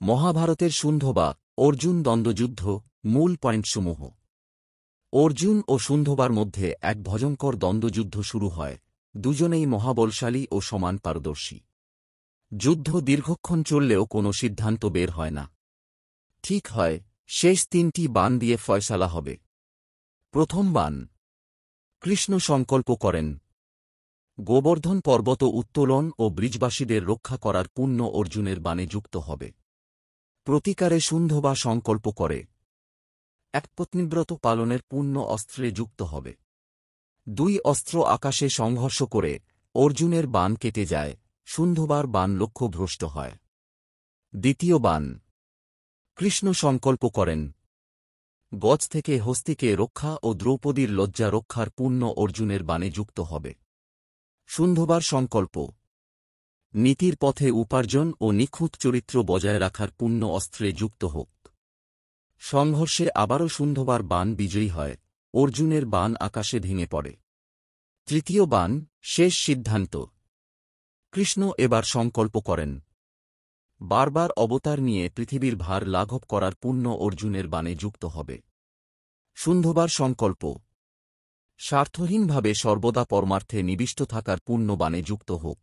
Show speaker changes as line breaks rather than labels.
মহাভারতের শুন্ধবা অর্জুন দ্বন্দ্বযুদ্ধ মূল পয়েন্টসমূহ। অর্জুন ও শুন্ধবার মধ্যে এক ভয়ঙ্কর দ্বন্দ্বযুদ্ধ শুরু হয়। দুজনেই মহাবলশালী ও সমান পারদর্শী। যুদ্ধ দীর্ঘক্ষণ চললেও কোনো সিদ্ধান্ত বের হয় না। ঠিক হয়, শেষ 3টি বাণ দিয়ে ফয়সালা হবে। প্রথম বাণ। কৃষ্ণ সংকল্প করেন গোবর্ধন পর্বত উত্তোলন ও ব্রিজবাসীদের রক্ষা করার পুণ্য অর্জুনের বাণে যুক্ত হবে। প্রতিকারে শুন্ধবা সংকল্প করে একপত্নীব্রত পালনের পুণ্য অস্ত্রে যুক্ত হবে। 2 অস্ত্র আকাশে সংঘর্ষ করে অর্জুনের বাণ কেটে যায়, শুন্ধবার বাণ লক্ষ্যভ্রষ্ট হয়। দ্বিতীয় বাণ। কৃষ্ণ সংকল্প করেন গজ থেকে হস্তিকে রক্ষা ও দ্রৌপদীর লজ্জা রক্ষার পুণ্য অর্জুনের বাণে যুক্ত হবে। শুন্ধবার সংকল্প নীতির পথে উপার্জন ও নিখুঁত চরিত্র বজায় রাখার পুণ্য অস্ত্রে যুক্ত হোক। সংঘর্ষে আবারও শুন্ধবার বাণ বিজয়ী হয়, অর্জুনের বাণ আকাশে ভেঙে পড়ে। তৃতীয় বাণ। শেষ সিদ্ধান্ত। কৃষ্ণ এবার সংকল্প করেন বারবার অবতার নিয়ে পৃথিবীর ভার লাঘব করার পুণ্য অর্জুনের বাণে যুক্ত হবে। শুন্ধবার সংকল্প স্বার্থহীনভাবে সর্বদা পরমার্থে নিবিষ্ট থাকার পুণ্য বাণে যুক্ত হোক।